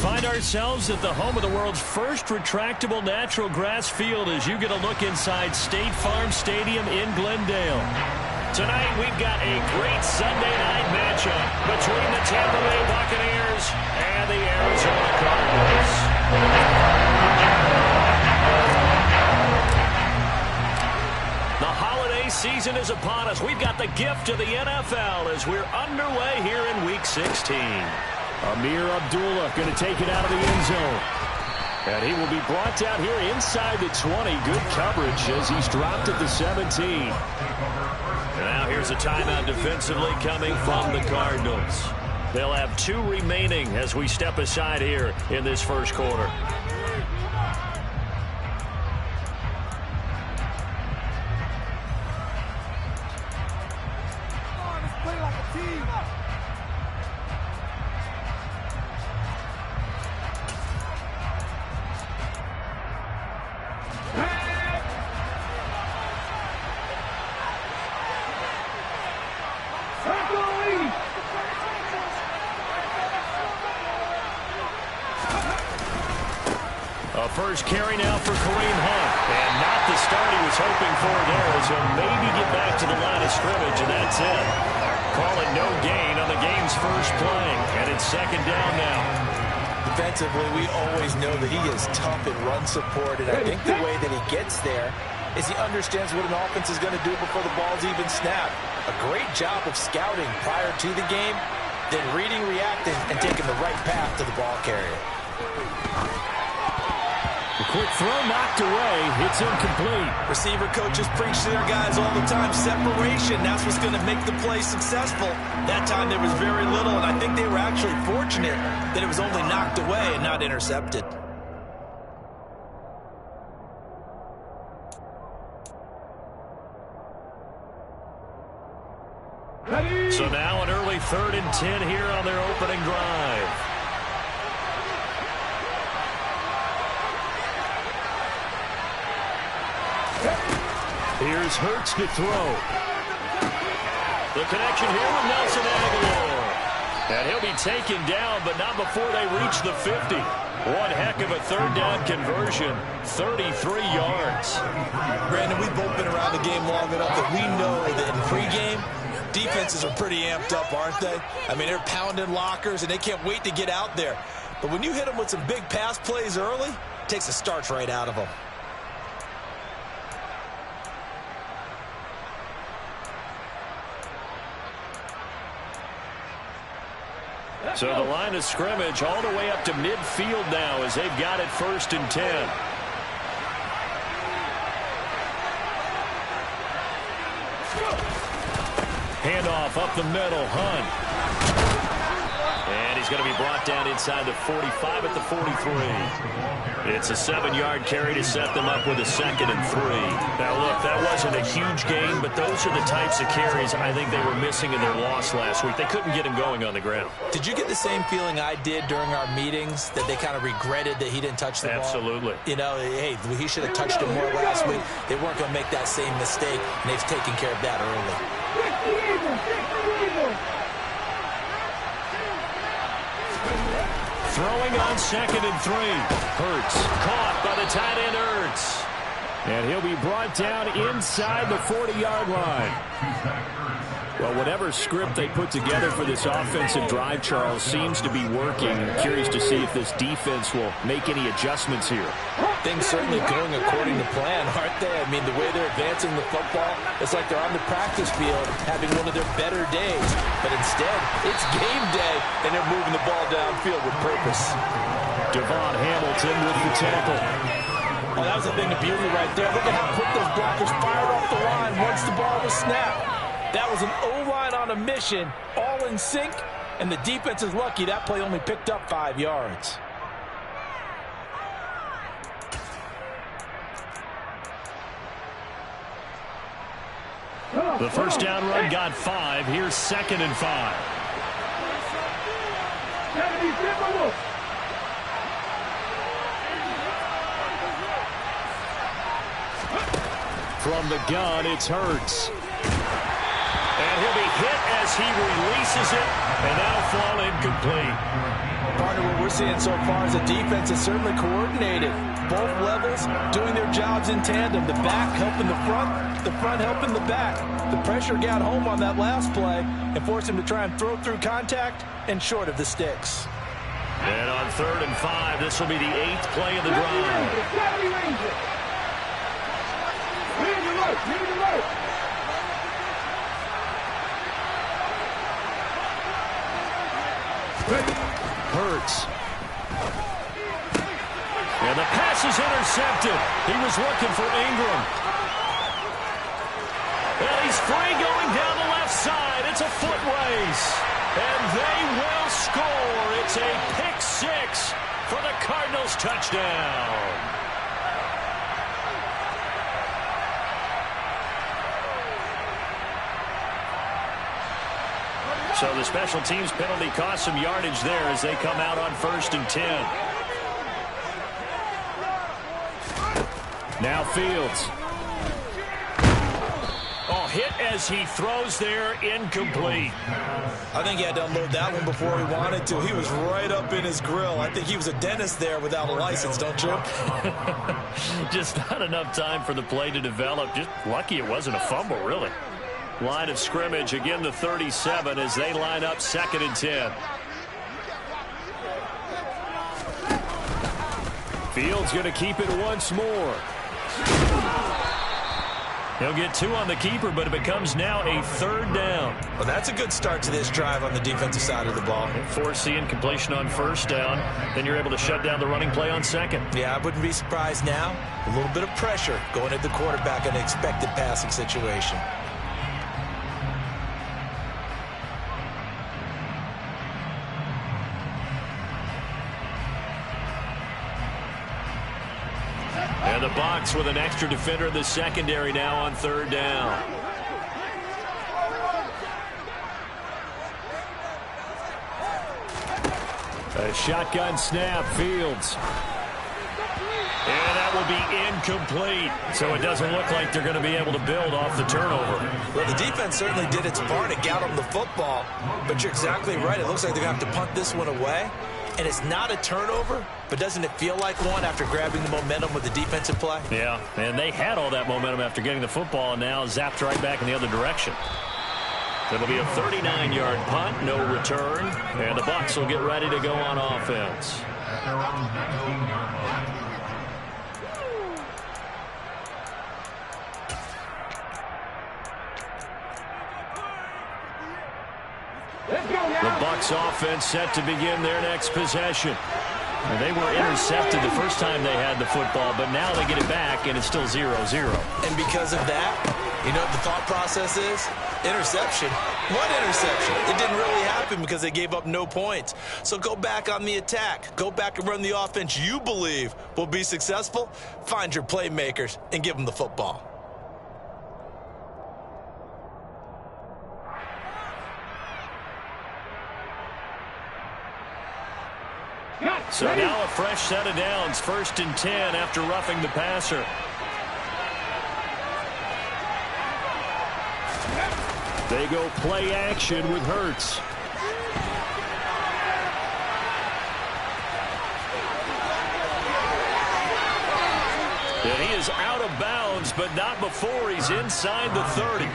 find ourselves at the home of the world's first retractable natural grass field as you get a look inside State Farm Stadium in Glendale. Tonight, we've got a great Sunday night matchup between the Tampa Bay Buccaneers and the Arizona Cardinals. The holiday season is upon us. We've got the gift of the NFL as we're underway here in Week 16. Amir Abdullah going to take it out of the end zone. And he will be brought down here inside the 20. Good coverage as he's dropped at the 17. And now here's a timeout defensively coming from the Cardinals. They'll have 2 remaining as we step aside here in this first quarter. First carry now for Kareem Hunt. And not the start he was hoping for there as he'll maybe get back to the line of scrimmage, and that's it. Call it no gain on the game's first play. And it's second down now. Defensively, we always know that he is tough in run support, and I think the way that he gets there is he understands what an offense is going to do before the ball's even snapped. A great job of scouting prior to the game, then reading, reacting, and taking the right path to the ball carrier. A quick throw knocked away. It's incomplete. Receiver coaches preach to their guys all the time. Separation, that's what's going to make the play successful. That time there was very little, and I think they were actually fortunate that it was only knocked away and not intercepted. So now an early 3rd and 10 here on their opening drive. Here's Hurts to throw. The connection here with Nelson Aguilar. And he'll be taken down, but not before they reach the 50. One heck of a 3rd down conversion. 33 yards. Brandon, we've both been around the game long enough that we know that in pregame, defenses are pretty amped up, aren't they? I mean, they're pounding lockers, and they can't wait to get out there. But when you hit them with some big pass plays early, it takes the starch right out of them. So the line of scrimmage all the way up to midfield now as they've got it 1st and 10. Handoff up the middle, Hunt. And he's going to be brought down inside the 45 at the 43. It's a 7-yard carry to set them up with a 2nd and 3. Now, look, that wasn't a huge gain, but those are the types of carries I think they were missing in their loss last week. They couldn't get him going on the ground. Did you get the same feeling I did during our meetings, that they kind of regretted that he didn't touch the ball? Absolutely. You know, hey, he should have touched him more last week. They weren't going to make that same mistake, and they've taken care of that early. Throwing on 2nd and 3. Hurts caught by the tight end Hurts. And he'll be brought down inside the 40-yard line. Well, whatever script they put together for this offensive drive, Charles, seems to be working. Curious to see if this defense will make any adjustments here. Things certainly going according to plan, aren't they? I mean, the way they're advancing the football, it's like they're on the practice field having one of their better days. But instead, it's game day, and they're moving the ball downfield with purpose. Devon Hamilton with the tackle. Oh, that was the thing of beauty right there. Look at how quick those blockers fired off the line once the ball was snapped. That was an O-line on a mission, all in sync, and the defense is lucky that play only picked up 5 yards. The first down run got 5. Here's 2nd and 5. From the gun, it's Hurts. And he'll be hit as he releases it, and that'll fall incomplete. partner, what we're seeing so far is the defense is certainly coordinated. Both levels doing their jobs in tandem. The back helping the front helping the back. The pressure got home on that last play and forced him to try and throw through contact and short of the sticks. And on 3rd and 5, this will be the 8th play of the drive. Hurts. And the pass is intercepted. He was looking for Ingram. And he's free going down the left side. It's a foot race. And they will score. It's a pick 6 for the Cardinals touchdown. So the special teams penalty cost some yardage there as they come out on 1st and 10. Now Fields. Oh, hit as he throws there, incomplete. I think he had to unload that one before he wanted to. He was right up in his grill. I think he was a dentist there without a license, don't you? Just not enough time for the play to develop. Just lucky it wasn't a fumble, really. Line of scrimmage, again the 37 as they line up 2nd and 10. Fields going to keep it once more. He'll get 2 on the keeper, but it becomes now a 3rd down. Well, that's a good start to this drive on the defensive side of the ball. Force the incompletion on 1st down. Then you're able to shut down the running play on 2nd. Yeah, I wouldn't be surprised now. A little bit of pressure going at the quarterback in an expected passing situation. And the Bucs with an extra defender in the secondary now on 3rd down. A shotgun snap, Fields. And that will be incomplete. So it doesn't look like they're going to be able to build off the turnover. Well, the defense certainly did its part to get them the football. But you're exactly right. It looks like they're going to have to punt this one away. And it's not a turnover, but doesn't it feel like one after grabbing the momentum with the defensive play? Yeah, and they had all that momentum after getting the football and now zapped right back in the other direction. It'll be a 39-yard punt, no return, and the Bucs will get ready to go on offense. The Bucs offense set to begin their next possession. And they were intercepted the first time they had the football, but now they get it back, and it's still 0-0. And because of that, you know what the thought process is? Interception. What interception? It didn't really happen because they gave up no points. So go back on the attack. Go back and run the offense you believe will be successful. Find your playmakers and give them the football. So now a fresh set of downs, 1st and 10 after roughing the passer. They go play action with Hurts. And he is out of bounds, but not before he's inside the 30.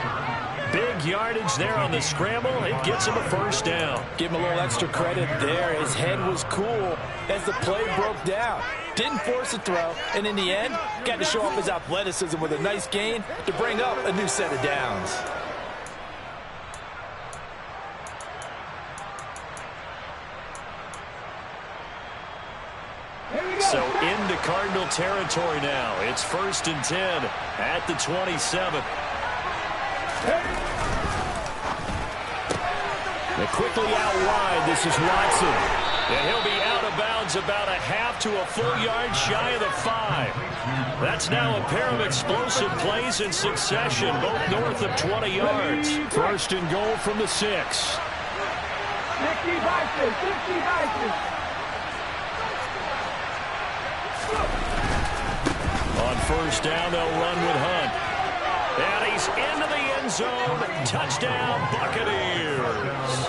Big yardage there on the scramble. It gets him a 1st down. Give him a little extra credit there. His head was cool as the play broke down. Didn't force a throw, and in the end, got to show off his athleticism with a nice gain to bring up a new set of downs. So into Cardinal territory now. It's 1st and 10 at the 27. They're quickly out wide. This is Watson. And he'll be out of bounds about a half to a full yard shy of the 5. That's now a pair of explosive plays in succession, both north of 20 yards. 1st and goal from the 6. 60 Vikings. On 1st down, they'll run with Hunt. And he's into the end zone. Touchdown, Buccaneers.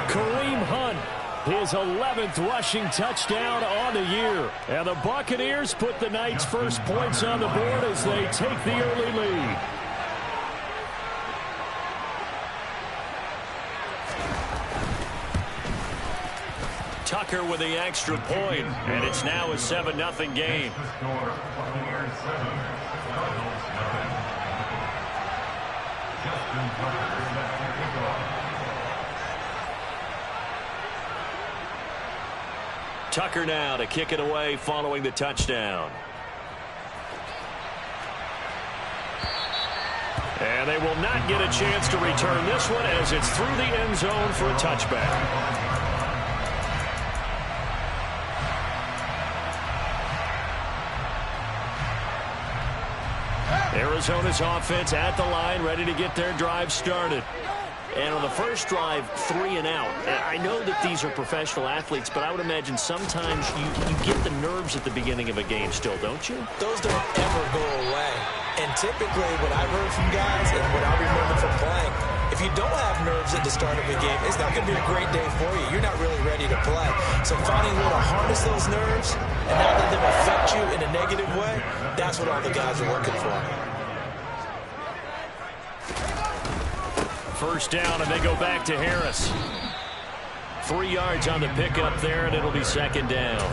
Kareem Hunt his 11th rushing touchdown on the year. And the Buccaneers put the night's first points on the board as they take the early lead. Tucker with the extra point, and it's now a 7-0 game. Tucker now to kick it away following the touchdown. And they will not get a chance to return this one as it's through the end zone for a touchback. Arizona's offense at the line, ready to get their drive started. And on the first drive, 3 and out. I know that these are professional athletes, but I would imagine sometimes you get the nerves at the beginning of a game still, don't you? Those don't ever go away. And typically what I've heard from guys and what I remember from playing, if you don't have nerves at the start of a game, it's not going to be a great day for you. You're not really ready to play. So finding a way to harness those nerves and not let them affect you in a negative way, that's what all the guys are working for. First down, and they go back to Harris. 3 yards on the pickup there, and it'll be second down.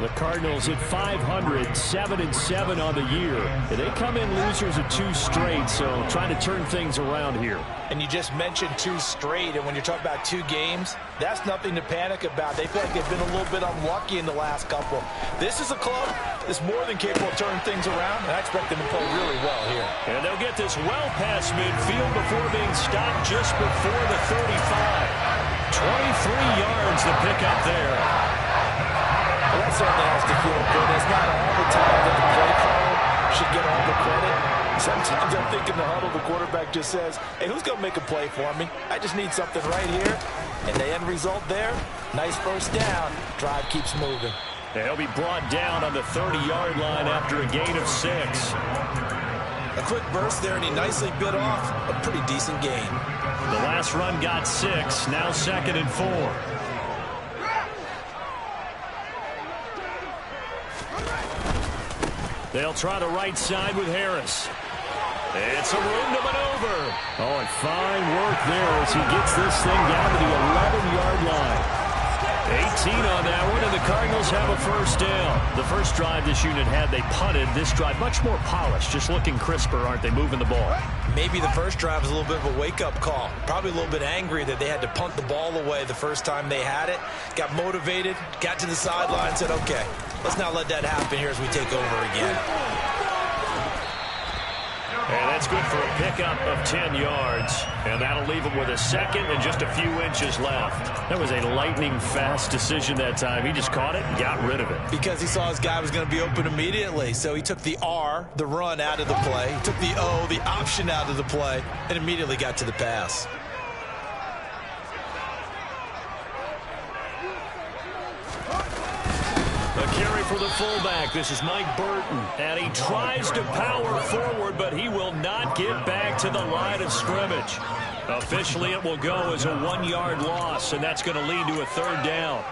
The Cardinals at 500, 7-7 on the year. And they come in losers of 2 straight, so trying to turn things around here. And you just mentioned 2 straight, and when you're talking about 2 games, that's nothing to panic about. They feel like they've been a little bit unlucky in the last couple. This is a club that's more than capable of turning things around, and I expect them to play really well here. And they'll get this well past midfield before being stopped just before the 35. 23 yards the pickup there. Well, that certainly has to feel good. It's not all the time that the play caller should get all the credit. Sometimes I'm thinking the huddle, the quarterback just says, hey, who's going to make a play for me? I just need something right here. And the end result there, nice first down. Drive keeps moving. They'll be brought down on the 30-yard line after a gain of 6. A quick burst there, and he nicely bit off a pretty decent gain. The last run got 6, now 2nd and 4. They'll try the right side with Harris. It's a room to maneuver. Oh, and fine work there as he gets this thing down to the 11-yard line. 18 on that one, and the Cardinals have a first down. The first drive this unit had, they punted. This drive, much more polished, just looking crisper, aren't they, moving the ball? Maybe the first drive was a little bit of a wake-up call. Probably a little bit angry that they had to punt the ball away the first time they had it. Got motivated, got to the sideline, said, okay, let's not let that happen here as we take over again. And that's good for a pickup of 10 yards. And that'll leave him with a second and just a few inches left. That was a lightning-fast decision that time. He just caught it and got rid of it. Because he saw his guy was going to be open immediately. So he took the R, the run, out of the play. He took the O, the option, out of the play, and immediately got to the pass. A carry for the fullback. This is Mike Burton. And he tries to power forward, but he will not get back to the line of scrimmage. Officially, it will go as a 1-yard loss, and that's going to lead to a third down.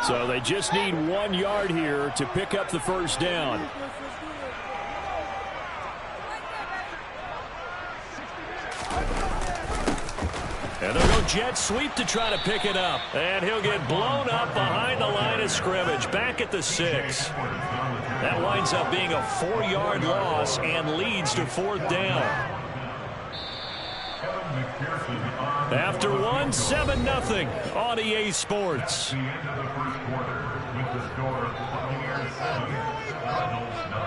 So they just need 1 yard here to pick up the first down. And they'll go jet sweep to try to pick it up. And he'll get blown up behind the line of scrimmage, back at the 6. That winds up being a 4-yard loss and leads to fourth down. After 1, 7-0 on EA Sports. The end of the first quarter with the score of Buccaneers 7, Cardinals 0.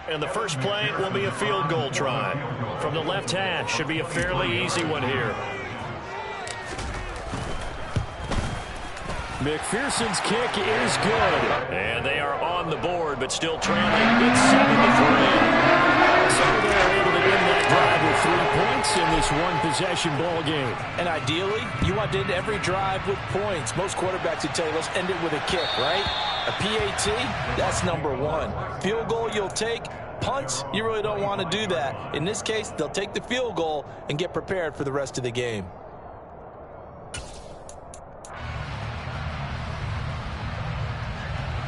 And the first play will be a field goal try. From the left hash, should be a fairly easy one here. McPherson's kick is good. And they are on the board, but still trailing. It's 7-3. So they're able to end that drive with 3 points in this one-possession ball game. And ideally, you want to end every drive with points. Most quarterbacks would tell you, let's end it with a kick, right? A PAT, that's number one. Field goal you'll take. Punts, you really don't want to do that. In this case, they'll take the field goal and get prepared for the rest of the game.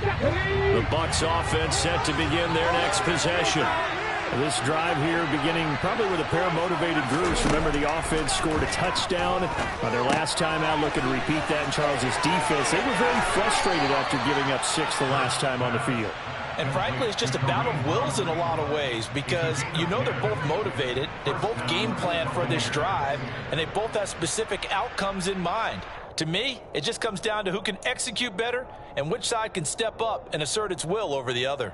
The Bucs offense set to begin their next possession. This drive here beginning probably with a pair of motivated groups. Remember, the offense scored a touchdown on their last time out, looking to repeat that in Charles's defense. They were very frustrated after giving up 6 the last time on the field. And frankly, it's just a battle of wills in a lot of ways because you know they're both motivated. They both game plan for this drive, and they both have specific outcomes in mind. To me, it just comes down to who can execute better and which side can step up and assert its will over the other.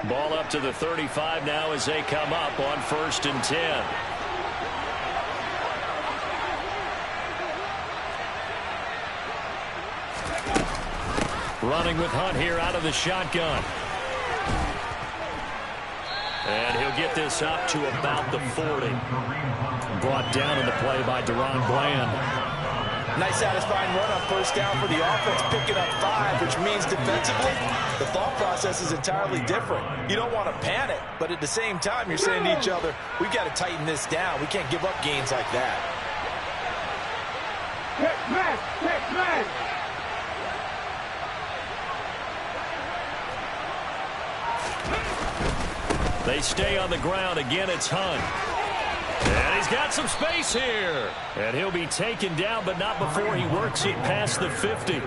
Ball up to the 35 now as they come up on 1st and 10. Running with Hunt here out of the shotgun. And he'll get this up to about the 40. Brought down in the play by Deron Bland. Nice satisfying run on 1st down for the offense, picking up 5, which means defensively, the thought process is entirely different. You don't want to panic, but at the same time, you're saying to each other, we've got to tighten this down. We can't give up gains like that. They stay on the ground. Again, it's Hunt. And he's got some space here. And he'll be taken down, but not before he works it past the 50.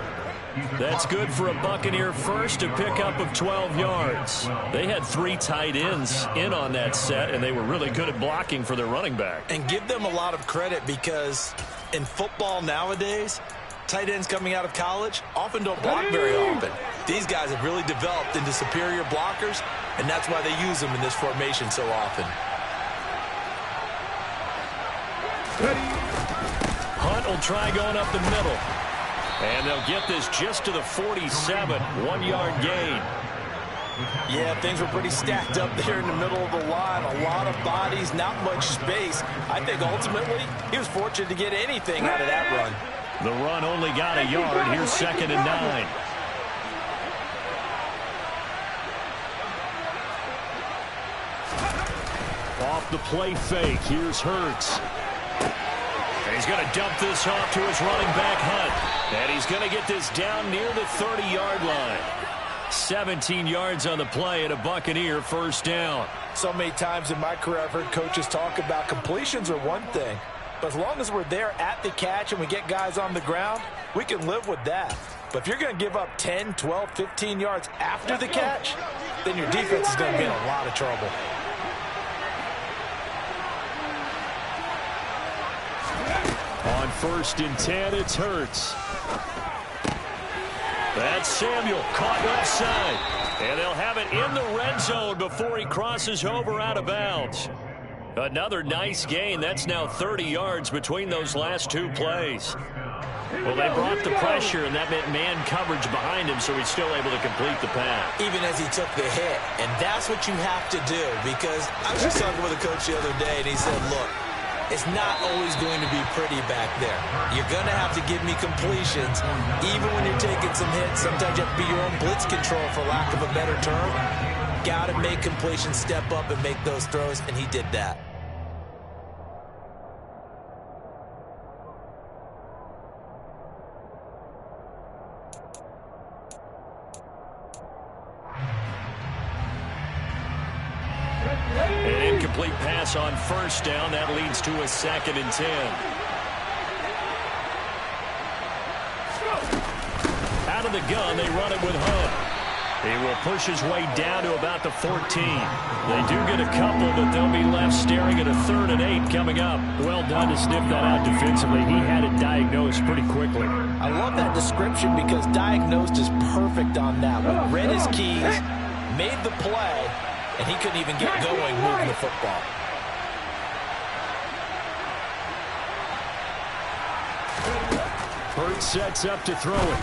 That's good for a Buccaneer first, a pickup of 12 yards. They had 3 tight ends in on that set, and they were really good at blocking for their running back. And give them a lot of credit because in football nowadays, tight ends coming out of college often don't block very often. These guys have really developed into superior blockers, and that's why they use them in this formation so often. Hunt will try going up the middle. And they'll get this just to the 47, 1-yard gain. Yeah, things were pretty stacked up there in the middle of the line. A lot of bodies, not much space. I think ultimately he was fortunate to get anything out of that run. The run only got a yard. Here's 2nd and 9. Off the play fake. Here's Hurts. And he's going to dump this off to his running back, Hunt. And he's going to get this down near the 30-yard line. 17 yards on the play and a Buccaneer 1st down. So many times in my career I've heard coaches talk about completions are one thing. But as long as we're there at the catch and we get guys on the ground, we can live with that. But if you're going to give up 10, 12, 15 yards after the catch, then your defense is going to be in a lot of trouble. On 1st and 10, it's Hurts. That's Samuel caught offside. And they'll have it in the red zone before he crosses over out of bounds. Another nice gain. That's now 30 yards between those last 2 plays. Well, they brought the pressure, and that meant man coverage behind him, so he's still able to complete the pass. Even as he took the hit. And that's what you have to do, because I was just talking with a coach the other day, and he said, look, it's not always going to be pretty back there. You're going to have to give me completions. Even when you're taking some hits, sometimes you have to be your own blitz control, for lack of a better term. Got to make completions, step up and make those throws, and he did that. An incomplete pass on 1st down. That leads to a 2nd and 10. Out of the gun, they run it with Hunt. He will push his way down to about the 14. They do get a couple, but they'll be left staring at a 3rd and 8 coming up. Well done to sniff that out defensively. He had it diagnosed pretty quickly. I love that description because diagnosed is perfect on that one. Read his keys, made the play, and he couldn't even get going moving the football. Hurts sets up to throw it.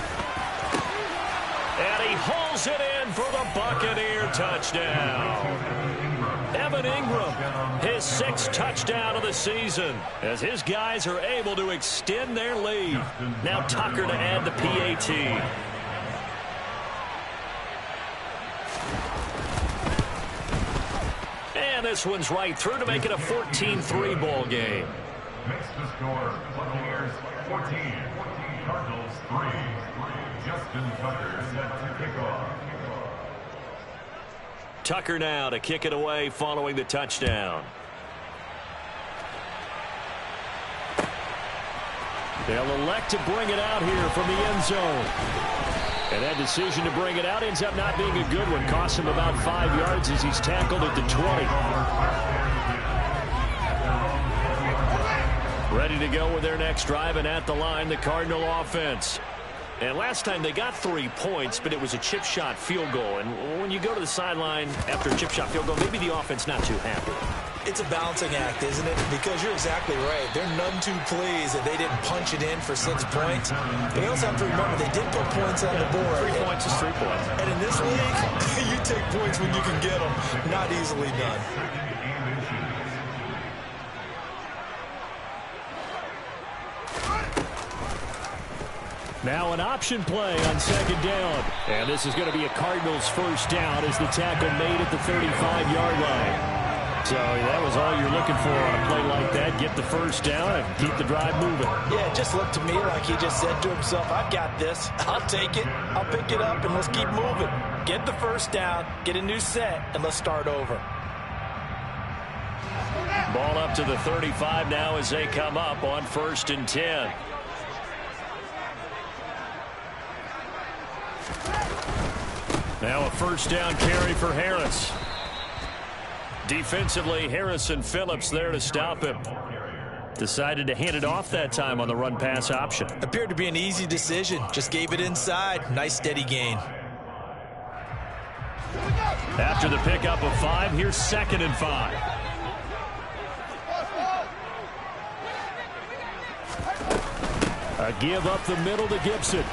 And he hauls it in for the Buccaneer touchdown. Evan Ingram, his 6th touchdown of the season, as his guys are able to extend their lead. Now Tucker to add the PAT. And this one's right through to make it a 14-3 ball game. Makes the score Buccaneers 14, Cardinals 3. Justin Tucker set to kick off. Tucker now to kick it away following the touchdown. They'll elect to bring it out here from the end zone. And that decision to bring it out ends up not being a good one. Costs him about 5 yards as he's tackled at the 20. Ready to go with their next drive, and at the line, the Cardinal offense. And last time they got 3 points, but it was a chip shot field goal. And when you go to the sideline after a chip shot field goal, maybe the offense not too happy. It's a balancing act, isn't it? Because you're exactly right. They're none too pleased that they didn't punch it in for 6 points. But you also have to remember they did put points on the board. 3 points is 3 points. And in this league, you take points when you can get them. Not easily done. Now an option play on 2nd down. And this is going to be a Cardinals first down as the tackle made at the 35-yard line. So that was all you're looking for on a play like that. Get the first down and keep the drive moving. Yeah, it just looked to me like he just said to himself, I've got this. I'll take it. I'll pick it up, and let's keep moving. Get the first down, get a new set, and let's start over. Ball up to the 35 now as they come up on 1st and 10. Now a first down carry for Harris. Defensively, Harrison Phillips there to stop him. Decided to hand it off that time on the run-pass option. Appeared to be an easy decision. Just gave it inside. Nice steady gain. After the pickup of 5, here's 2nd and 5. A give up the middle to Gibson.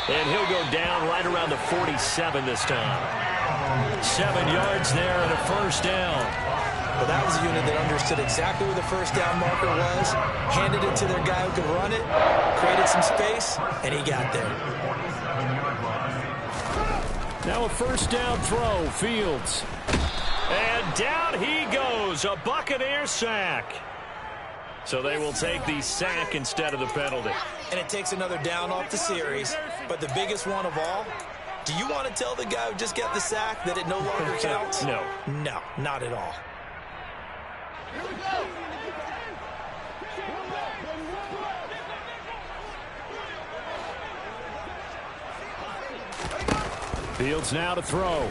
And he'll go down right around the 47 this time. 7 yards there and a first down. Well, that was a unit that understood exactly where the first down marker was, handed it to their guy who could run it, created some space, and he got there. Now a first down throw, Fields. And down he goes, a Buccaneer sack. So they will take the sack instead of the penalty. And it takes another down off the series. But the biggest one of all, do you want to tell the guy who just got the sack that it no longer counts? No. No, not at all. Here we go. Fields now to throw.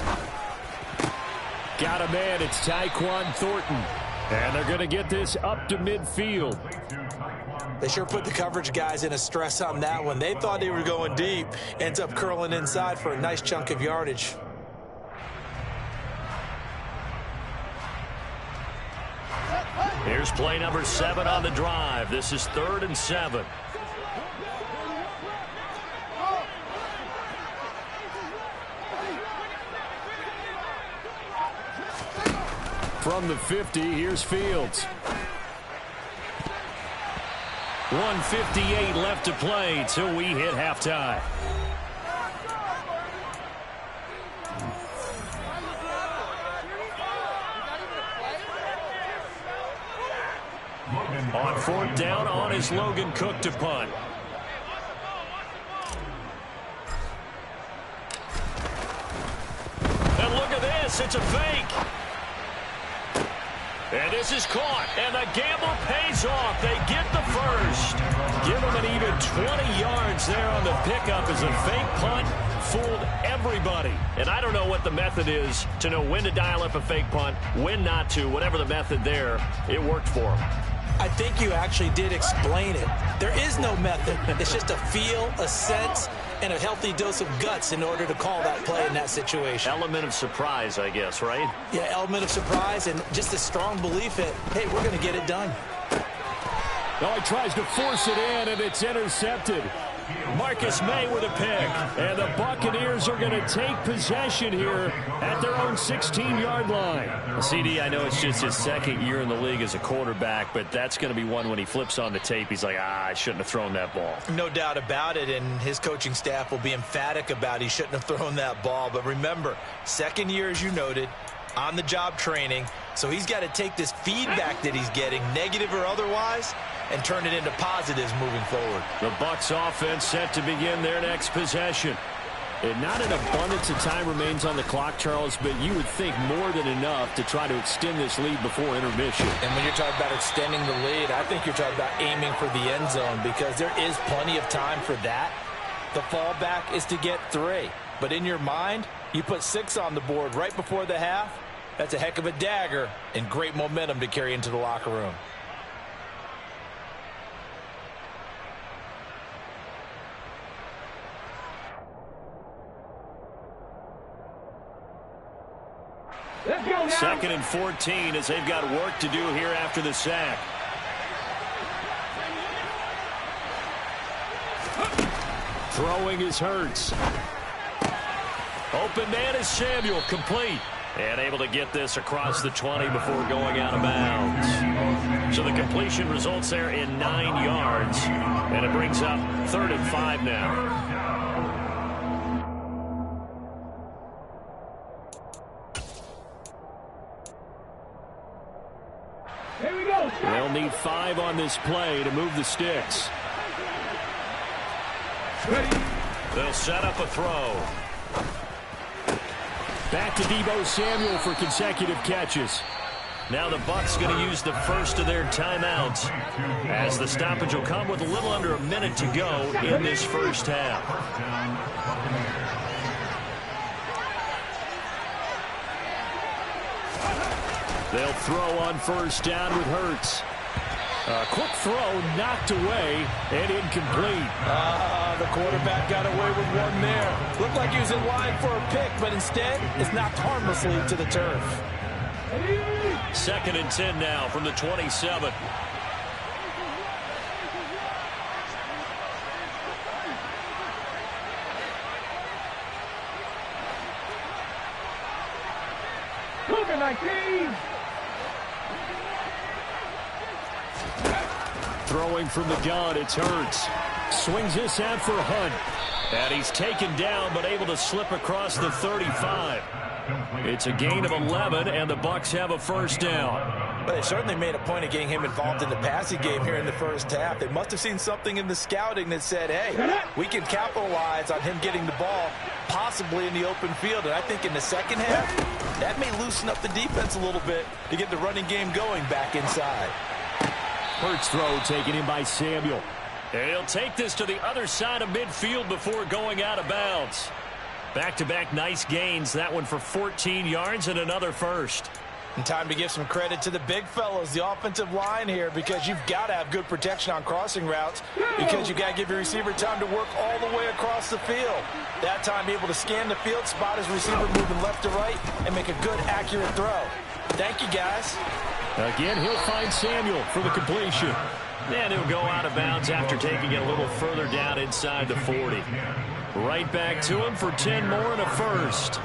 Got a man, it's Tyquan Thornton. And they're going to get this up to midfield. They sure put the coverage guys in a stress on that one. They thought they were going deep. Ends up curling inside for a nice chunk of yardage. Here's play number 7 on the drive. This is 3rd and 7. From the 50, here's Fields. 1:58 left to play till we hit halftime. On 4th down, on is Logan Cook to punt. And look at this, it's a fake. And this is caught, and the gamble pays off. They get the first. Give them an even 20 yards there on the pickup as a fake punt fooled everybody. And I don't know what the method is to know when to dial up a fake punt, when not to. Whatever the method there, it worked for them. I think you actually did explain it. There is no method. It's just a feel, a sense, and a healthy dose of guts in order to call that play in that situation. Element of surprise, I guess, right? Yeah, element of surprise and just a strong belief that, hey, we're going to get it done. Oh, he tries to force it in, and it's intercepted. Marcus May with a pick. And the Buccaneers are going to take possession here at their own 16-yard line. CD, I know it's just his second year in the league as a quarterback, but that's going to be one when he flips on the tape. He's like, I shouldn't have thrown that ball. No doubt about it, and his coaching staff will be emphatic about he shouldn't have thrown that ball. But remember, second year, as you noted, on-the-job training, so he's got to take this feedback that he's getting, negative or otherwise, and turn it into positives moving forward. The Bucs offense set to begin their next possession. And not an abundance of time remains on the clock, Charles, but you would think more than enough to try to extend this lead before intermission. And when you're talking about extending the lead, I think you're talking about aiming for the end zone, because there is plenty of time for that. The fallback is to get 3. But in your mind, you put 6 on the board right before the half. That's a heck of a dagger and great momentum to carry into the locker room. Second and 14 as they've got work to do here after the sack. Throwing is Hurts. Open man is Samuel, complete. And able to get this across the 20 before going out of bounds. So the completion results there in 9 yards. And it brings up 3rd and 5 now. Here we go. They'll need 5 on this play to move the sticks. They'll set up a throw. Back to Deebo Samuel for consecutive catches. Now the Bucs going to use the first of their timeouts, as the stoppage will come with a little under a minute to go in this first half. They'll throw on first down with Hurts. A quick throw knocked away and incomplete. The quarterback got away with one there. Looked like he was in line for a pick, but instead is knocked harmlessly to the turf. 2nd and 10 now from the 27. Cougar 19. Throwing from the gun, it's Hurts. Swings this out for Hunt. And he's taken down, but able to slip across the 35. It's a gain of 11, and the Bucs have a first down. But they certainly made a point of getting him involved in the passing game here in the first half. They must have seen something in the scouting that said, hey, we can capitalize on him getting the ball, possibly in the open field. And I think in the second half, that may loosen up the defense a little bit to get the running game going back inside. Hurts throw taken in by Samuel. And he'll take this to the other side of midfield before going out of bounds. Back-to-back nice gains. That one for 14 yards and another first. And time to give some credit to the big fellows, the offensive line here, because you've got to have good protection on crossing routes, because you've got to give your receiver time to work all the way across the field. That time able to scan the field, spot his receiver moving left to right, and make a good, accurate throw. Thank you, guys. Again, he'll find Samuel for the completion. And he'll go out of bounds after taking it a little further down inside the 40. Right back to him for 10 more and a first.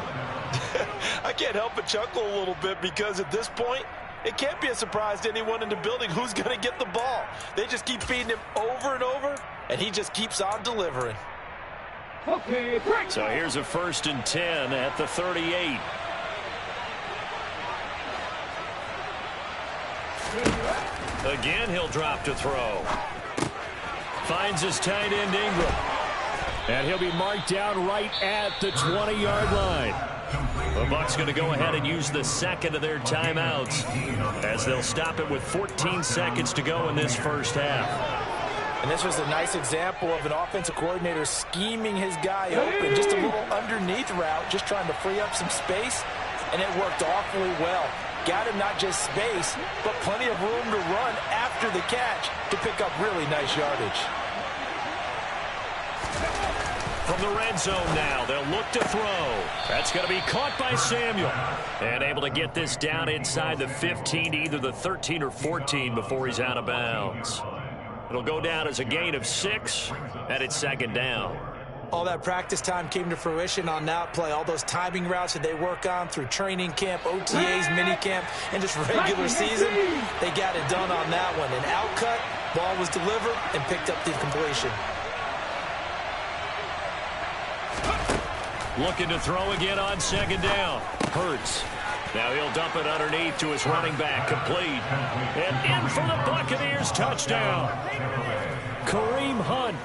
I can't help but chuckle a little bit, because at this point, it can't be a surprise to anyone in the building who's going to get the ball. They just keep feeding him over and over, and he just keeps on delivering. Okay, break. So here's a 1st and 10 at the 38. Again, he'll drop to throw. Finds his tight end Ingram. And he'll be marked down right at the 20-yard line. The Bucs going to go ahead and use the second of their timeouts, as they'll stop it with 14 seconds to go in this first half. And this was a nice example of an offensive coordinator scheming his guy open. Just a little underneath route, just trying to free up some space, and it worked awfully well. Got him not just space, but plenty of room to run after the catch to pick up really nice yardage. From the red zone now, they'll look to throw. That's going to be caught by Samuel. And able to get this down inside the 15, either the 13 or 14 before he's out of bounds. It'll go down as a gain of 6, and it's second down. All that practice time came to fruition on that play. All those timing routes that they work on through training camp, OTAs, mini camp, and just regular season, they got it done on that one. An out cut, ball was delivered, and picked up the completion. Looking to throw again on second down. Hurts. Now he'll dump it underneath to his running back. Complete. And in for the Buccaneers. Touchdown. Kareem Hunt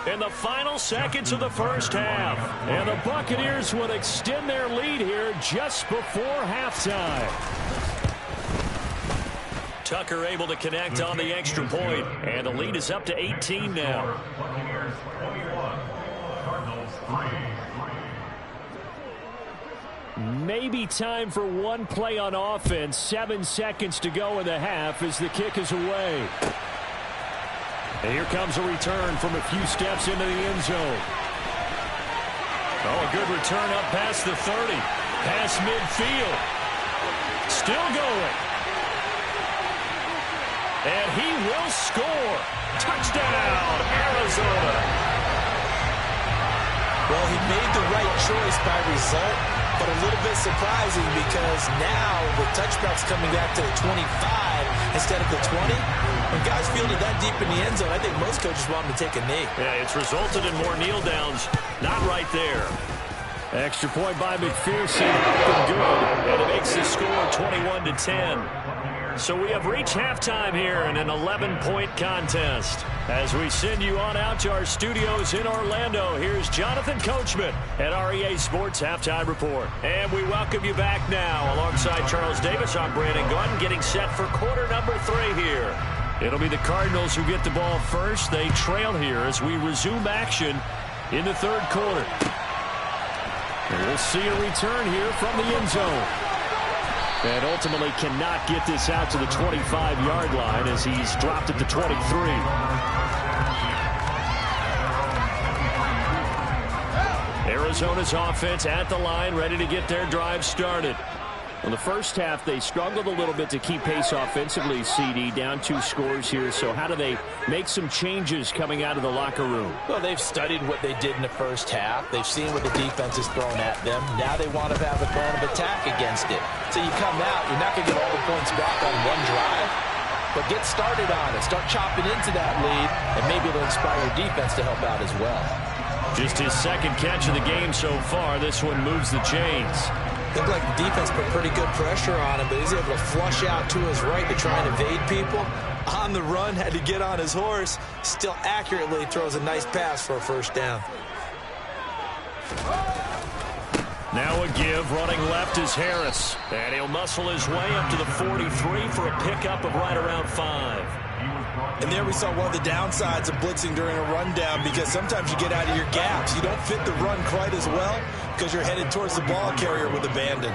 in the final seconds of the first half. And the Buccaneers would extend their lead here just before halftime. Tucker able to connect on the extra point. And the lead is up to 18 now. Buccaneers 21, Cardinals 3. Maybe time for one play on offense. 7 seconds to go in the half as the kick is away. And here comes a return from a few steps into the end zone. Oh, a good return up past the 30. Past midfield. Still going. And he will score. Touchdown, Arizona. Well, he made the right choice by result, but a little bit surprising because now the touchback's coming back to the 25 instead of the 20. When guys field it that deep in the end zone, I think most coaches want them to take a knee. Yeah, it's resulted in more kneel downs. Not right there. Extra point by McPherson. Good. And it makes the score 21-10. So we have reached halftime here in an 11-point contest. As we send you on out to our studios in Orlando, here's Jonathan Coachman at REA Sports Halftime Report. And we welcome you back now. Alongside Charles Davis, I'm Brandon Gunn, getting set for quarter number 3 here. It'll be the Cardinals who get the ball first. They trail here as we resume action in the third quarter. And we'll see a return here from the end zone. And ultimately cannot get this out to the 25-yard line as he's dropped at the 23. Arizona's offense at the line, ready to get their drive started. In the first half, they struggled a little bit to keep pace offensively, CD, down 2 scores here. So how do they make some changes coming out of the locker room? Well, they've studied what they did in the first half. They've seen what the defense has thrown at them. Now they want to have a plan of attack against it. So you come out, you're not going to get all the points back on one drive, but get started on it. Start chopping into that lead, and maybe it'll inspire your defense to help out as well. Just his second catch of the game so far. This one moves the chains. Looked like the defense put pretty good pressure on him, but he's able to flush out to his right to try and evade people. On the run, had to get on his horse. Still accurately throws a nice pass for a first down. Now a give, running left is Harris. And he'll muscle his way up to the 43 for a pickup of right around 5. And there we saw one of the downsides of blitzing during a rundown, because sometimes you get out of your gaps. You don't fit the run quite as well because you're headed towards the ball carrier with abandon.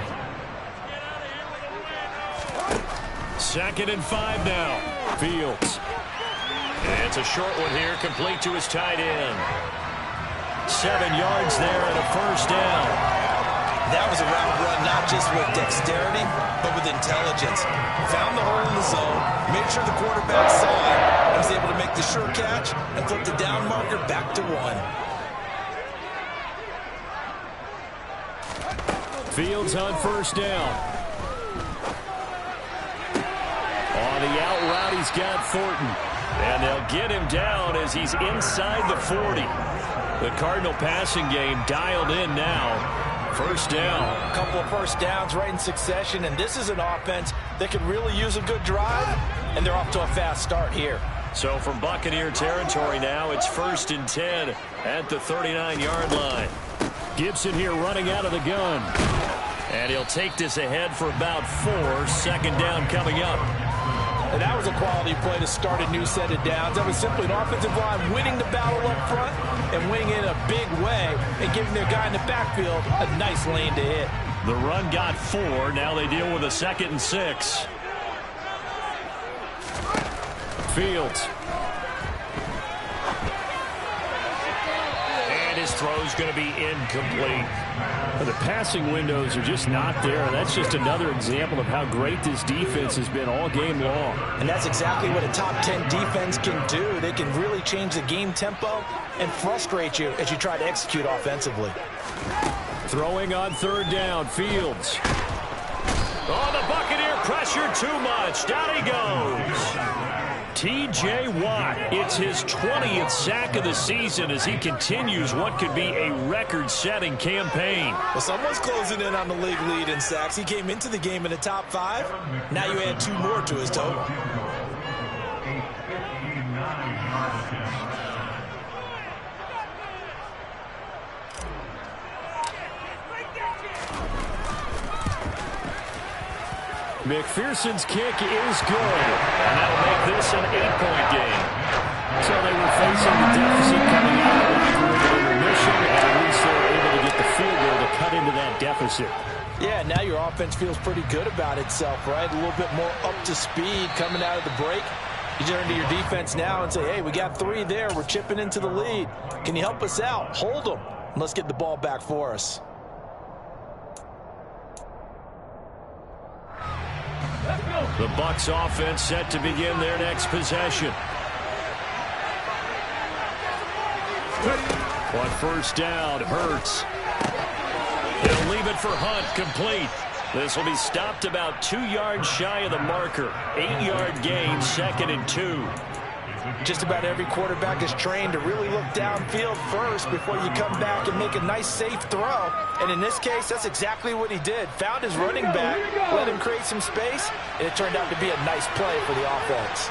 2nd and 5 now. Fields. And it's a short one here, complete to his tight end. 7 yards there and a first down. That was a route run, not just with dexterity, but with intelligence. Found the hole in the zone, made sure the quarterback saw it, and was able to make the sure catch and flip the down marker back to 1. Fields on first down. On the out route, he's got Thornton. And they'll get him down as he's inside the 40. The Cardinal passing game dialed in now. First down. A couple of first downs right in succession, and this is an offense that could really use a good drive, and they're off to a fast start here. So from Buccaneer territory now, it's 1st and 10 at the 39-yard line. Gibson here running out of the gun. And he'll take this ahead for about 4. 2nd down coming up. And that was a quality play to start a new set of downs. That was simply an offensive line winning the battle up front and winning it in a big way and giving their guy in the backfield a nice lane to hit. The run got 4. Now they deal with a 2nd and 6. Fields. And his throw's going to be incomplete. The passing windows are just not there. That's just another example of how great this defense has been all game long. And that's exactly what a top 10 defense can do. They can really change the game tempo and frustrate you as you try to execute offensively. Throwing on third down, Fields. Oh, the Buccaneer pressure too much. Down he goes. T.J. Watt, it's his 20th sack of the season as he continues what could be a record-setting campaign. Well, someone's closing in on the league lead in sacks. He came into the game in the top 5. Now you add 2 more to his total. McPherson's kick is good. And that'll make this an 8-point game. So they were facing the deficit coming out of the locker room at intermission, and at least they were able to get the field goal to cut into that deficit. Yeah, now your offense feels pretty good about itself, right? A little bit more up to speed coming out of the break. You turn to your defense now and say, hey, we got 3 there. We're chipping into the lead. Can you help us out? Hold them. Let's get the ball back for us. The Bucs offense set to begin their next possession. On first down, Hurts. He'll leave it for Hunt, complete. This will be stopped about 2 yards shy of the marker. 8-yard gain, 2nd and 2. Just about every quarterback is trained to really look downfield first before you come back and make a nice, safe throw. And in this case, that's exactly what he did. Found his running back, let him create some space, and it turned out to be a nice play for the offense.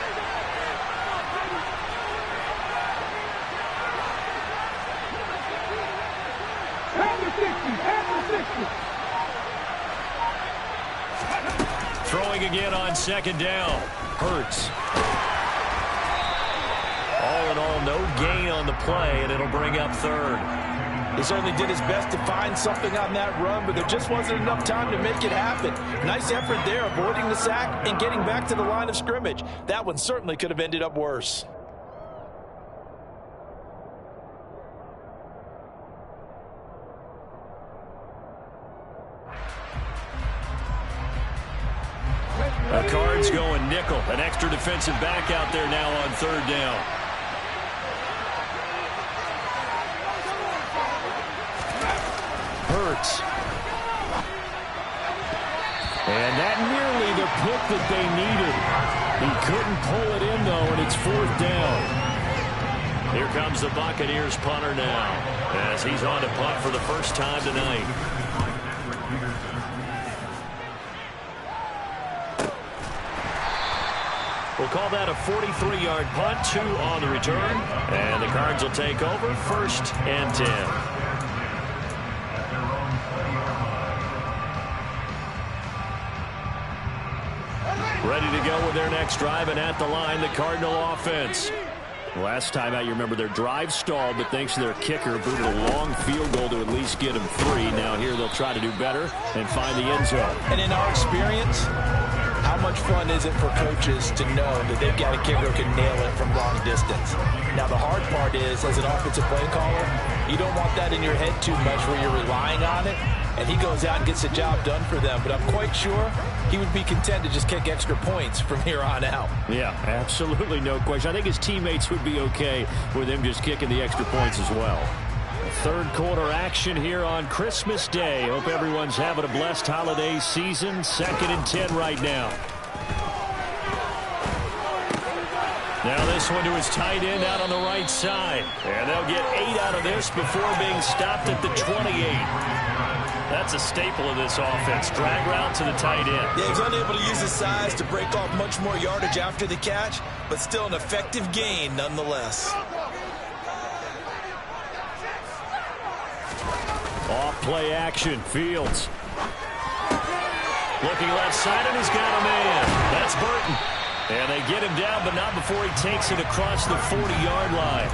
Throwing again on 2nd down. Hurts. All in all, no gain on the play, and it'll bring up 3rd. He certainly did his best to find something on that run, but there just wasn't enough time to make it happen. Nice effort there, avoiding the sack and getting back to the line of scrimmage. That one certainly could have ended up worse. The Cards going nickel. An extra defensive back out there now on 3rd down. Hurts. And that nearly the pick that they needed. He couldn't pull it in, though, and it's 4th down. Here comes the Buccaneers punter now as he's on to punt for the first time tonight. We'll call that a 43-yard punt, 2 on the return. And the Cards will take over, 1st and 10. Ready to go with their next drive, and at the line, the Cardinal offense. Last time out, you remember their drive stalled, but thanks to their kicker, booted a long field goal to at least get them 3. Now here they'll try to do better and find the end zone. And in our experience, how much fun is it for coaches to know that they've got a kicker who can nail it from long distance? Now, the hard part is, as an offensive play caller, you don't want that in your head too much where you're relying on it, and he goes out and gets the job done for them. But I'm quite sure he would be content to just kick extra points from here on out. Yeah, absolutely no question. I think his teammates would be okay with him just kicking the extra points as well. 3rd quarter action here on Christmas Day. Hope everyone's having a blessed holiday season. 2nd and 10 right now. Now this one to his tight end out on the right side. And they'll get 8 out of this before being stopped at the 28. That's a staple of this offense. Drag route to the tight end. Yeah, he's unable to use his size to break off much more yardage after the catch, but still an effective gain nonetheless. Off play action, Fields. Looking left side, and he's got a man. That's Burton. And they get him down, but not before he takes it across the 40-yard line.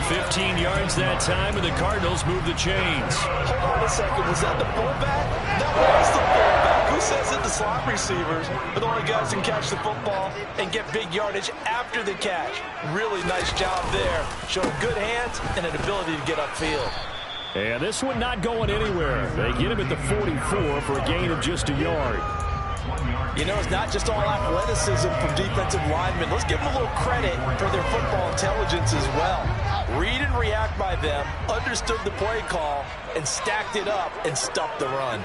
15 yards that time, and the Cardinals move the chains. Hold on a second. Was that the fullback? That was the fullback. Who says that the slot receivers are the only guys who can catch the football and get big yardage after the catch. Really nice job there, showing good hands and an ability to get upfield. And this one not going anywhere. They get him at the 44 for a gain of just a yard. You know, it's not just all athleticism from defensive linemen. Let's give them a little credit for their football intelligence as well. Read and react by them, understood the play call, and stacked it up and stuffed the run.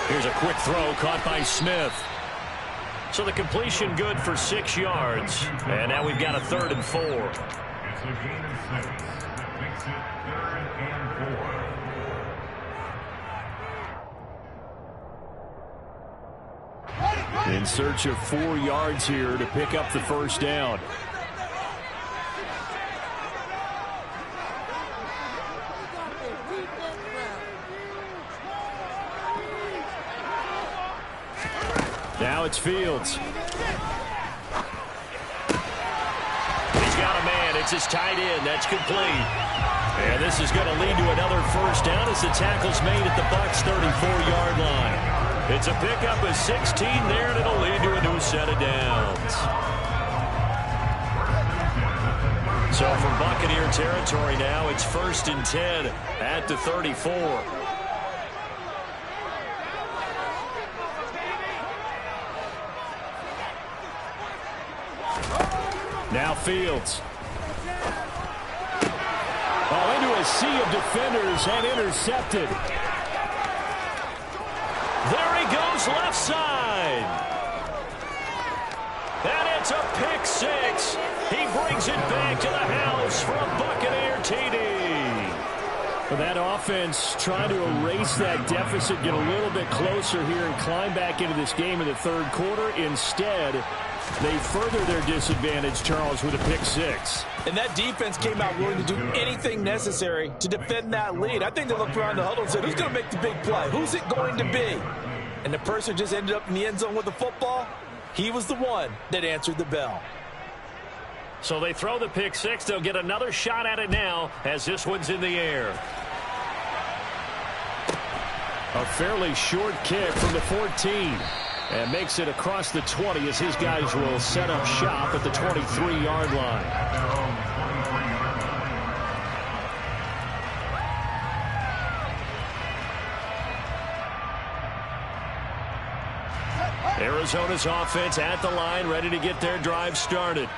Here's a quick throw caught by Smith. So the completion good for 6 yards. And now we've got a 3rd and 4. It's a gain of 6. That makes it 3rd and 4. In search of 4 yards here to pick up the first down. Now it's Fields. He's got a man. It's his tight end. That's complete. And this is going to lead to another first down as the tackle's made at the Bucs' 34-yard line. It's a pickup of 16 there, and it'll lead to a new set of downs. So from Buccaneer territory now, it's 1st and 10 at the 34. Now Fields. Oh, into a sea of defenders and intercepted. There he goes, left side. And it's a pick 6. He brings it back to the house for a Buccaneer TD. Well, that offense trying to erase that deficit, get a little bit closer here and climb back into this game in the 3rd quarter. Instead, they further their disadvantage, Charles, with a pick 6. And that defense came out willing to do anything necessary to defend that lead. I think they looked around the huddle and said, who's going to make the big play? Who's it going to be? And the person just ended up in the end zone with the football. He was the one that answered the bell. So they throw the pick 6. They'll get another shot at it now as this one's in the air. A fairly short kick from the 14. And makes it across the 20 as his guys will set up shop at the 23-yard line. Arizona's offense at the line, ready to get their drive started.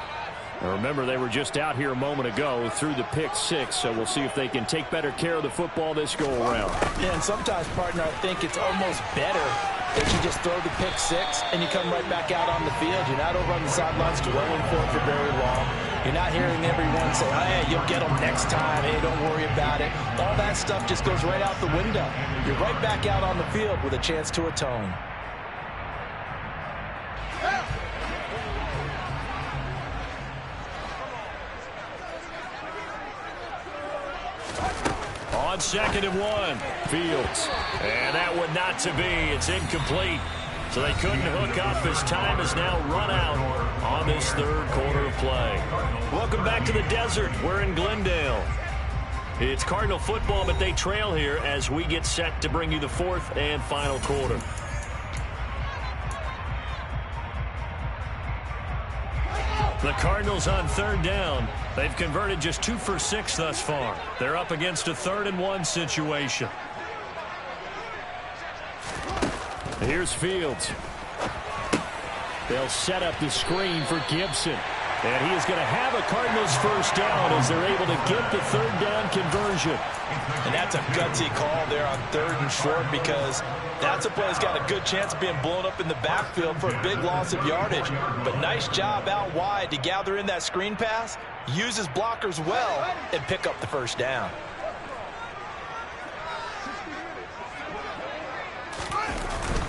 Now remember, they were just out here a moment ago through the pick 6, so we'll see if they can take better care of the football this go-around. Yeah, and sometimes, partner, I think it's almost better that you just throw the pick 6 and you come right back out on the field. You're not over on the sidelines dwelling for it for very long. You're not hearing everyone say, hey, you'll get them next time. Hey, don't worry about it. All that stuff just goes right out the window. You're right back out on the field with a chance to atone. On 2nd and 1, Fields. And that one not to be. It's incomplete. So they couldn't hook up as time is now run out on this 3rd quarter of play. Welcome back to the desert. We're in Glendale. It's Cardinal football, but they trail here as we get set to bring you the 4th and final quarter. The Cardinals on 3rd down. They've converted just 2 for 6 thus far. They're up against a 3rd and 1 situation. Here's Fields. They'll set up the screen for Gibson. And he is going to have a Cardinals first down as they're able to get the 3rd down conversion. And that's a gutsy call there on 3rd and short, because that's a play that's got a good chance of being blown up in the backfield for a big loss of yardage. But nice job out wide to gather in that screen pass, use his blockers well, and pick up the first down.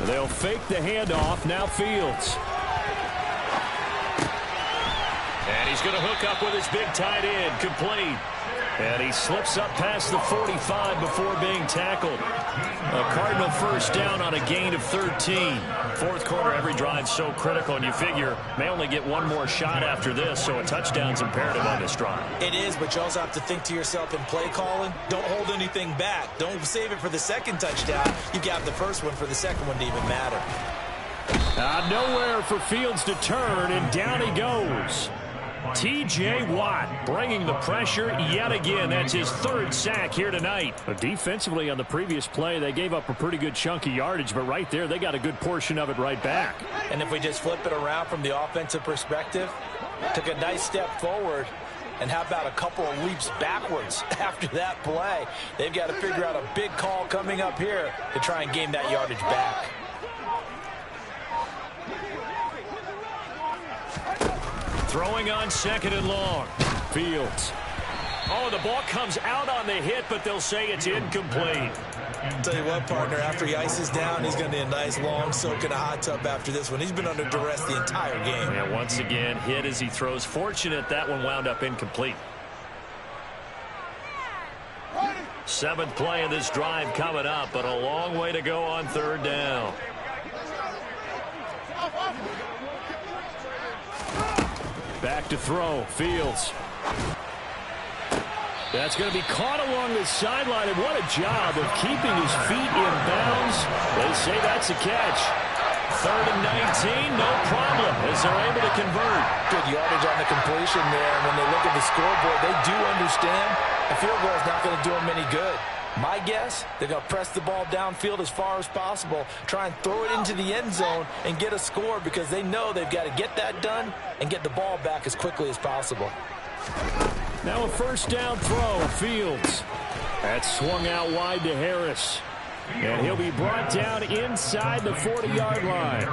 They'll fake the handoff. Now Fields. And he's going to hook up with his big tight end. Complete. And he slips up past the 45 before being tackled. A Cardinal first down on a gain of 13. Fourth quarter, every drive so critical, and you figure may only get one more shot after this, so a touchdown's imperative on this drive. It is, but you also have to think to yourself in play calling, don't hold anything back. Don't save it for the second touchdown. You got the first one for the second one to even matter. Nowhere for Fields to turn, and down he goes. T.J. Watt bringing the pressure yet again. That's his third sack here tonight. But defensively on the previous play, they gave up a pretty good chunk of yardage, but right there, they got a good portion of it right back. And if we just flip it around from the offensive perspective, took a nice step forward, and how about a couple of leaps backwards after that play? They've got to figure out a big call coming up here to try and gain that yardage back. Throwing on second and long. Fields. Oh, the ball comes out on the hit, but they'll say it's incomplete. I'll tell you what, partner, after he ices down, he's going to need a nice long soak in a hot tub after this one. He's been under duress the entire game. And once again, hit as he throws. Fortunate that one wound up incomplete. Seventh play of this drive coming up, but a long way to go on third down. Back to throw. Fields. That's going to be caught along the sideline, and what a job of keeping his feet in bounds. They say that's a catch. Third and 19, no problem, as they're able to convert. Good yardage on the completion there. When they look at the scoreboard, they do understand a field goal is not going to do them any good. My guess, they're going to press the ball downfield as far as possible, try and throw it into the end zone and get a score because they know they've got to get that done and get the ball back as quickly as possible. Now a first down throw. Fields. That's swung out wide to Harris. And he'll be brought down inside the 40-yard line.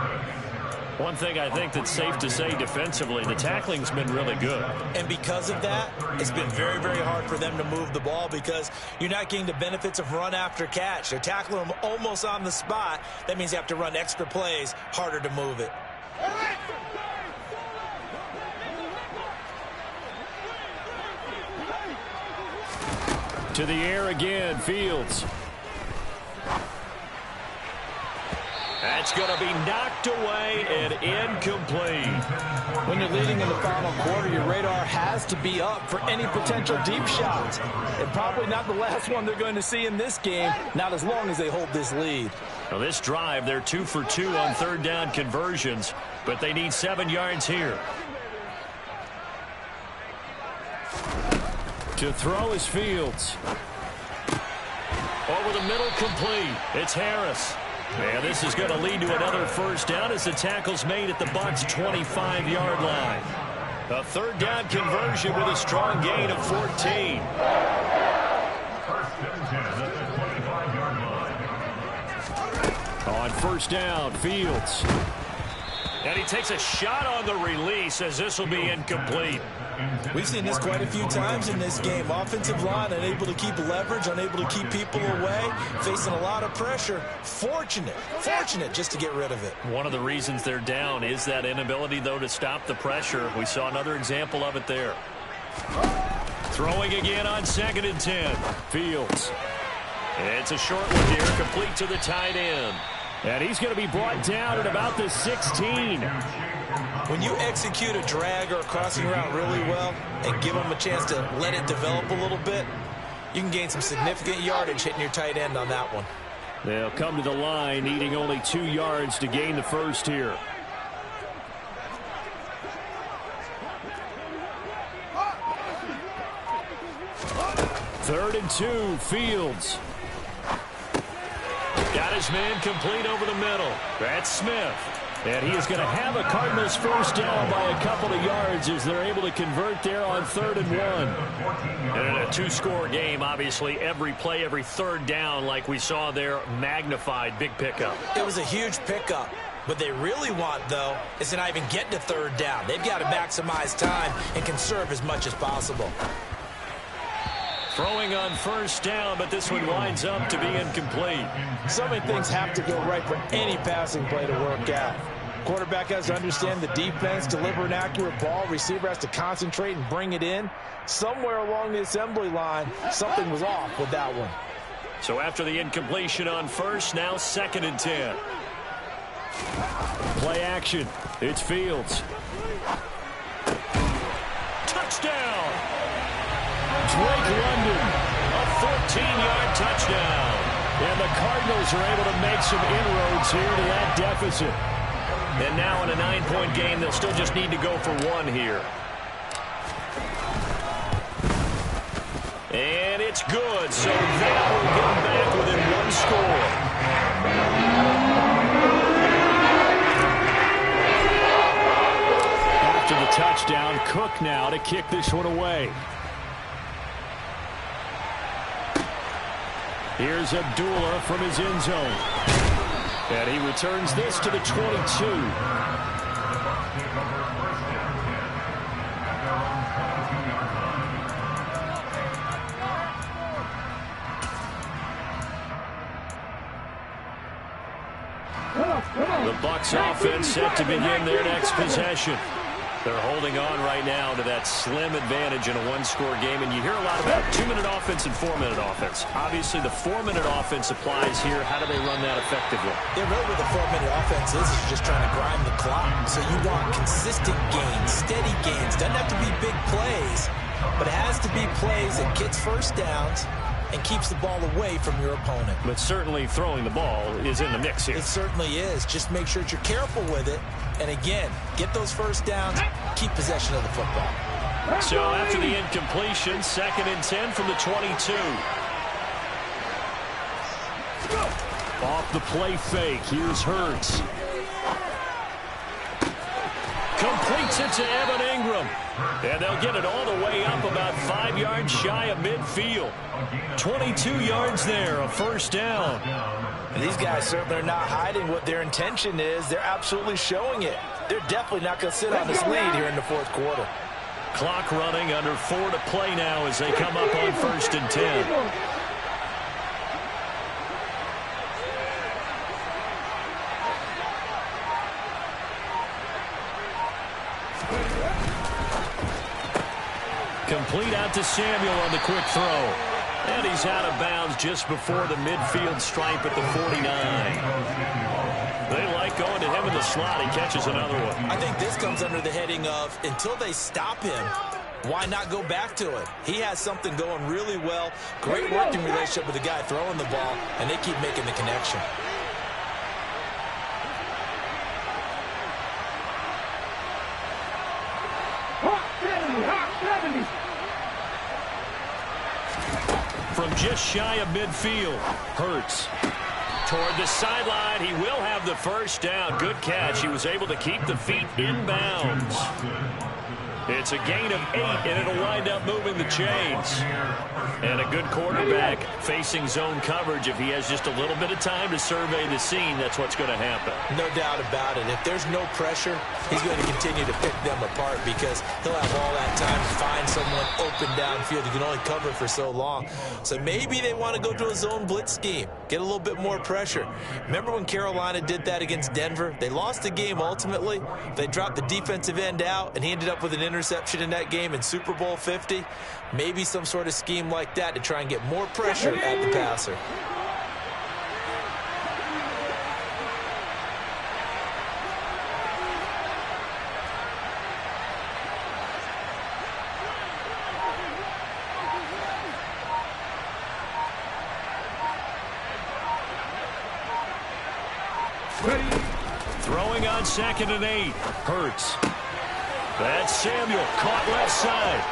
One thing I think that's safe to say defensively, the tackling's been really good. And because of that, it's been very, very hard for them to move the ball because you're not getting the benefits of run after catch. They're tackling them almost on the spot. That means you have to run extra plays, harder to move it. To the air again, Fields. That's going to be knocked away and incomplete. When you're leading in the final quarter, your radar has to be up for any potential deep shots. And probably not the last one they're going to see in this game, not as long as they hold this lead. Now this drive, they're 2 for 2 on third down conversions, but they need 7 yards here. To throw is Fields. Over the middle, complete. It's Harris. And this is going to lead to another first down as the tackle's made at the Bucs' 25-yard line. A third down conversion with a strong gain of 14. First and 10 at the 25-yard line. On first down, Fields. And he takes a shot on the release as this will be incomplete. We've seen this quite a few times in this game. Offensive line unable to keep leverage, unable to keep people away, facing a lot of pressure. Fortunate just to get rid of it. One of the reasons they're down is that inability, though, to stop the pressure. We saw another example of it there. Throwing again on second and 10. Fields. It's a short one here, complete to the tight end. And he's going to be brought down at about the 16. When you execute a drag or a crossing route really well and give them a chance to let it develop a little bit, you can gain some significant yardage hitting your tight end on that one. They'll come to the line, needing only 2 yards to gain the first here. Third and 2, Fields. Got his man complete over the middle. That's Smith. And he is going to have a Cardinals first down by a couple of yards as they're able to convert there on 3rd and 1. And in a 2-score game, obviously, every play, every third down, like we saw there, magnified. Big pickup. It was a huge pickup. What they really want, though, is to not even get to 3rd down. They've got to maximize time and conserve as much as possible. Throwing on first down, but this one winds up to be incomplete. So many things have to go right for any passing play to work out. Quarterback has to understand the defense, deliver an accurate ball. Receiver has to concentrate and bring it in. Somewhere along the assembly line, something was off with that one. So after the incompletion on first, now 2nd and 10. Play action. It's Fields. Touchdown! Drake London, a 14-yard touchdown. And the Cardinals are able to make some inroads here to that deficit. And now in a 9-point game, they'll still just need to go for 1 here. And it's good, so that will get them back within 1 score. After the touchdown, Cook now to kick this one away. Here's Abdullah from his end zone. And he returns this to the 22. The Bucs offense set to begin their next possession. They're holding on right now to that slim advantage in a 1-score game, and you hear a lot about 2-minute offense and 4-minute offense. Obviously, the 4-minute offense applies here. How do they run that effectively? Yeah, really what the 4-minute offense is just trying to grind the clock. So you want consistent gains, steady gains. Doesn't have to be big plays, but it has to be plays that gets first downs and keeps the ball away from your opponent. But certainly throwing the ball is in the mix here. It certainly is. Just make sure that you're careful with it. And again, get those first downs, keep possession of the football. So after the incompletion, 2nd and 10 from the 22. Off the play fake, here's Hurts. Completes it to Evan Ingram. And they'll get it all the way up about 5 yards shy of midfield. 22 yards there, a first down. These guys certainly are not hiding what their intention is. They're absolutely showing it. They're definitely not going to sit on this lead here in the 4th quarter. Clock running, under 4 to play now as they come up on 1st and 10. Complete out to Samuel on the quick throw. And he's out of bounds just before the midfield stripe at the 49. They like going to him in the slot. He catches another one. I think this comes under the heading of, until they stop him, why not go back to it? He has something going really well. Great working relationship with the guy throwing the ball, and they keep making the connection. From just shy of midfield, Hurts toward the sideline. He will have the first down. Good catch. He was able to keep the feet in bounds. It's a gain of 8, and it'll wind up moving the chains. And a good quarterback facing zone coverage. If he has just a little bit of time to survey the scene, that's what's going to happen. No doubt about it. If there's no pressure, he's going to continue to pick them apart because he'll have all that time to find someone open downfield. You can only cover for so long. So maybe they want to go to a zone blitz scheme, get a little bit more pressure. Remember when Carolina did that against Denver? They lost the game ultimately. They dropped the defensive end out, and he ended up with an interception in that game in Super Bowl 50. Maybe some sort of scheme like that to try and get more pressure at the passer. Throwing on 2nd and 8. Hurts. That's Samuel, caught left side.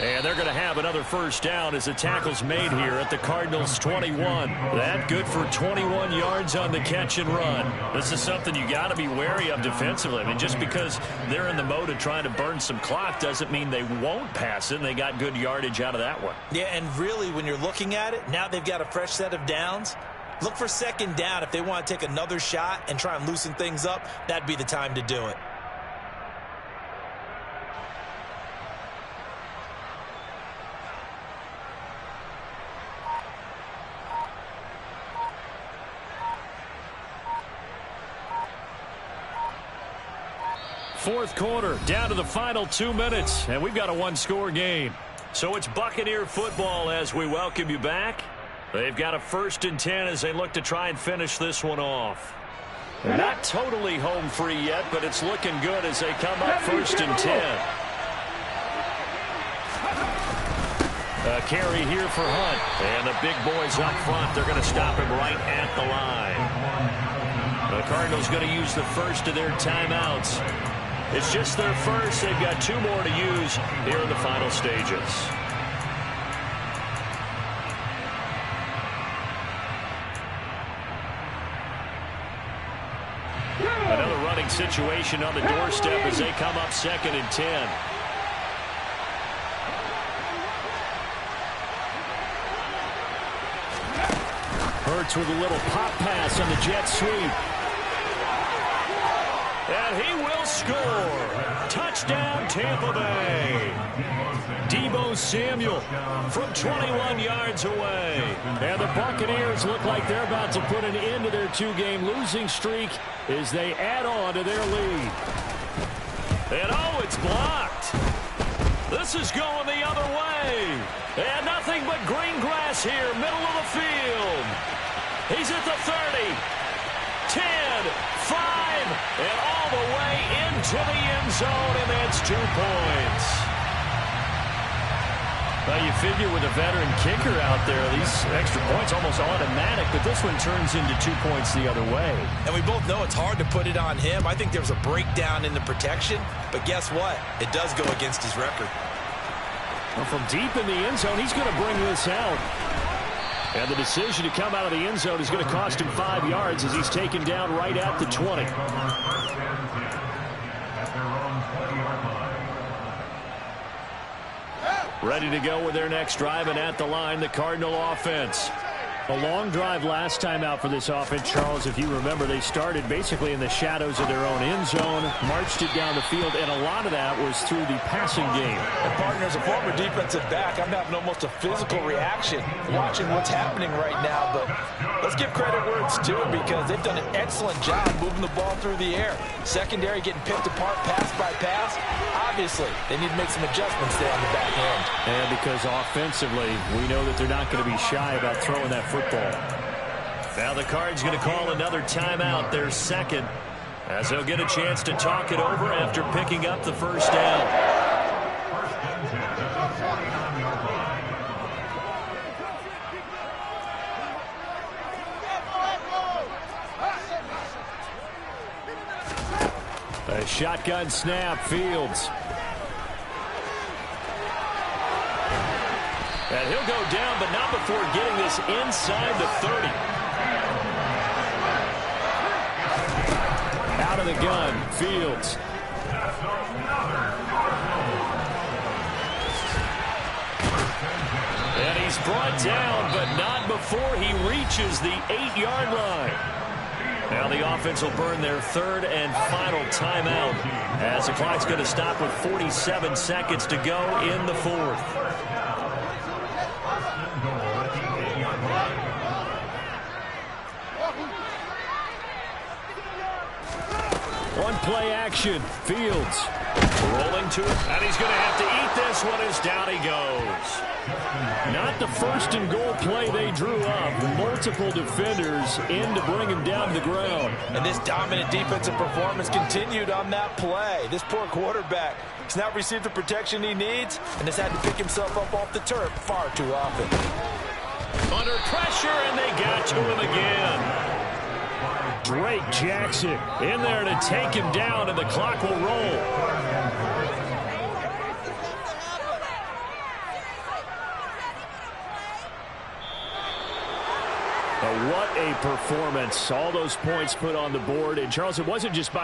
And they're going to have another first down as the tackle's made here at the Cardinals' 21. That good for 21 yards on the catch and run. This is something you got to be wary of defensively. I mean, just because they're in the mode of trying to burn some clock doesn't mean they won't pass it. And they got good yardage out of that one. Yeah, and really, when you're looking at it, now they've got a fresh set of downs. Look for 2nd down. If they want to take another shot and try and loosen things up, that'd be the time to do it. Fourth quarter, down to the final 2 minutes, and we've got a one-score game. So it's Buccaneer football as we welcome you back. They've got a 1st and 10 as they look to try and finish this one off. Not totally home free yet, but it's looking good as they come up 1st and 10. A carry here for Hunt. And the big boys up front, they're going to stop him right at the line. The Cardinals going to use the first of their timeouts. It's just their first. They've got 2 more to use here in the final stages. Another running situation on the doorstep as they come up 2nd and 10. Hurts with a little pop pass on the jet sweep. And he will score. Touchdown, Tampa Bay. Deebo Samuel from 21 yards away. And the Buccaneers look like they're about to put an end to their 2-game losing streak as they add on to their lead. And oh, it's blocked. This is going the other way. And nothing but green grass here, middle of the field. He's at the 30, 10, 5, and all the way into the end zone, and that's 2 points. Well, you figure with a veteran kicker out there, these extra points almost automatic, but this one turns into 2 points the other way. And we both know it's hard to put it on him. I think there's a breakdown in the protection, but guess what? It does go against his record. Well, from deep in the end zone, he's going to bring this out. And the decision to come out of the end zone is going to cost him 5 yards as he's taken down right at the 20. Ready to go with their next drive, and at the line, the Cardinal offense. A long drive last time out for this offense, Charles. If you remember, they started basically in the shadows of their own end zone, marched it down the field, and a lot of that was through the passing game. And partner, as a former defensive back, I'm having almost a physical reaction watching what's happening right now. But let's give credit where it's due, because they've done an excellent job moving the ball through the air. Secondary getting picked apart pass by pass. Obviously, they need to make some adjustments there on the back end. And because offensively, we know that they're not going to be shy about throwing that football. Now the Cards going to call another timeout, their second, as they'll get a chance to talk it over after picking up the first down. A shotgun snap, Fields. And he'll go down, but not before getting this inside the 30. Out of the gun, Fields. And he's brought down, but not before he reaches the 8-yard line. Now the offense will burn their 3rd and final timeout, as the clock's going to stop with 47 seconds to go in the 4th. One play action, Fields. Rolling to it, and he's going to have to eat this one as down he goes. Not the 1st and goal play they drew up. Multiple defenders in to bring him down to the ground. And this dominant defensive performance continued on that play. This poor quarterback has not received the protection he needs and has had to pick himself up off the turf far too often. Under pressure, and they got to him again. Drake Jackson in there to take him down, and the clock will roll. What a performance. All those points put on the board. And, Charles, it wasn't just by